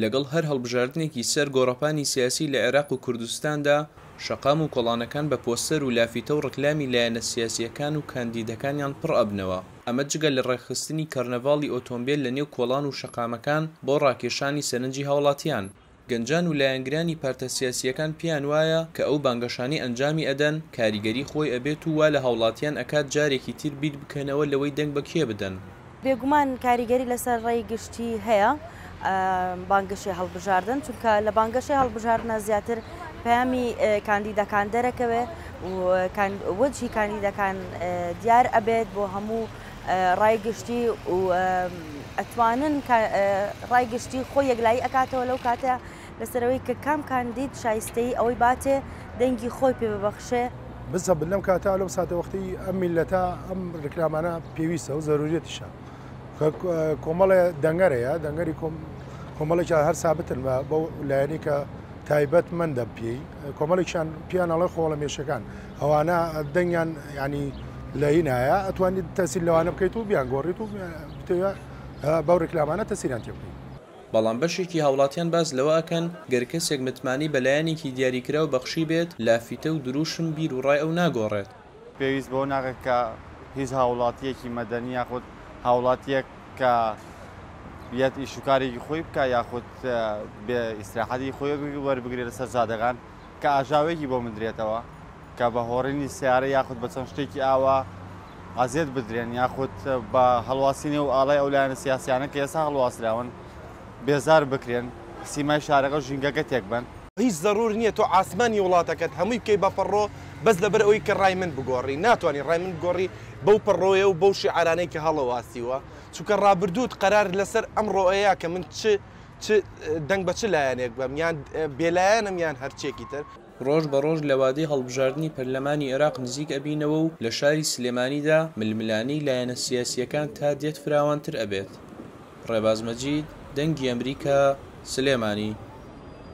لەگەڵ هەر هەڵبژاردنێکی سەر گۆڕەپانی سیاسی لە عێراق و کوردستاندا شەقام و کۆڵانەکان بە پۆستەر و لافیتە و ڕکلامی لایەنە سیاسیەکان و کاندیدەکانیان پڕ ئەبنەوە. ئەمە جگە لە ڕێکخستنی کەرنەڤاڵی ئۆتۆمبیل لە نێو کۆڵان و شەقامەکان بۆ ڕاکێشانی سەرنجی هاوڵاتیان. گەنجان و لایەنگرانی پارتە سیاسیەکان پیان وایە کە ئەو بانگەشانی ئەنجامی ئەدەن کاریگەری خۆی ئەبێت و وا لە هاوڵاتیان ئەکات جارێکی تر بیر بکەنەوە لەوەی دەنگ بە کێ بدەن. بێگومان کاریگەری لەسەر ڕێی گشتی هەیە بانگەشی هەڵبژاردن، چونکە لە بانگەشی هەڵبژاردنە زیاتر پەیامی کاندیدەکان دەرەکەوێ و وەجهی کاندیدەکان دیار ئەبێت بۆ هەموو ڕایگشتی و ئەتوانن ڕایگشتی خۆی یەکلایی ئەکاتەوە لەو کاتەیە لەسەرەوەی کە کام کاندید شایستەی ئەوەی باتێ دەنگی خۆی پێ ببەخشێ. بزە لەم کاتە لەم ساتە وەختی ئەم میلەتە ئەم ڕکلامانە پێویستە و زەروریەتیشە. کۆمەڵێ دەنگەرەیە دەنگەری کۆمەڵێکە هەر سابتن بە لایەنی کە تایبەت مندە پێی کۆمەڵێکیان پیانەڵی خۆڵە مێشەکان ئەوانە دەنگیان ینی لەینایە ئەتوانیت تەسیر لەوانە بکەیت و بیان گۆڕیت و بەو ڕکلامانە تەسیران تێ بکەیت. بەڵام بەشێکی هاوڵاتیان باز لەوە ئەکەن گەر کەسێک متمانی بەلایەنێکی دیاریکرا و بەخشی بێت لافیتە و دروشم بیر و ڕای ئەو ناگۆڕێت. پێویست بۆ ناکات کە هیچ هاوڵاتیەکی مەدەنی یاخود هاوڵاتیەک کە بێت ئیشوکارێکی خۆی بکە یاخود بێ ئیسراحەتی خۆی وەربگرێت لەسەر زادەکان کە ئاژاوێکی بۆ مندرێتەوە کە بە هۆڕینی سیارە یاخود بە چەند شتێکی ئاوا ئازێت بدرێن یاخود بە هەڵواسینە و ئاڵای ئەولایەنە سیاسیانە کە ئێستا هەڵواسراون بێزار بکرێن سیمای شارەکە و ژینگەکە تێک بن. هیچ ضرور نییە تۆ ئاسمانی وڵاتەکەت هەمووی بکەی بە پەڕۆ بەس لەبەر ئەوەی کە ڕای من بگۆڕی ناتوانانی ڕای من بگۆڕی بەو پەڕۆیە و بەو شیعارانەی کە هەڵەواسیوە چونکە ڕابردووت قەرار لەسەر ئەم ڕۆیە کە من دەنگ بە چ لایەنێک بەم یان بێلایەنم یان هەرچێکی تر. ڕۆژ بە ڕۆژ لە وادەی هەڵبژاردننی پەرلەمانی عێراق نزیک ئەبینەوە و لە شاری سلێمانیدا ململانی لایەنە سیاسیەکان تا دێت فراوانتر ئەبێت. ڕێباز مەجید، دەنگی ئەمریکا، سلێمانی.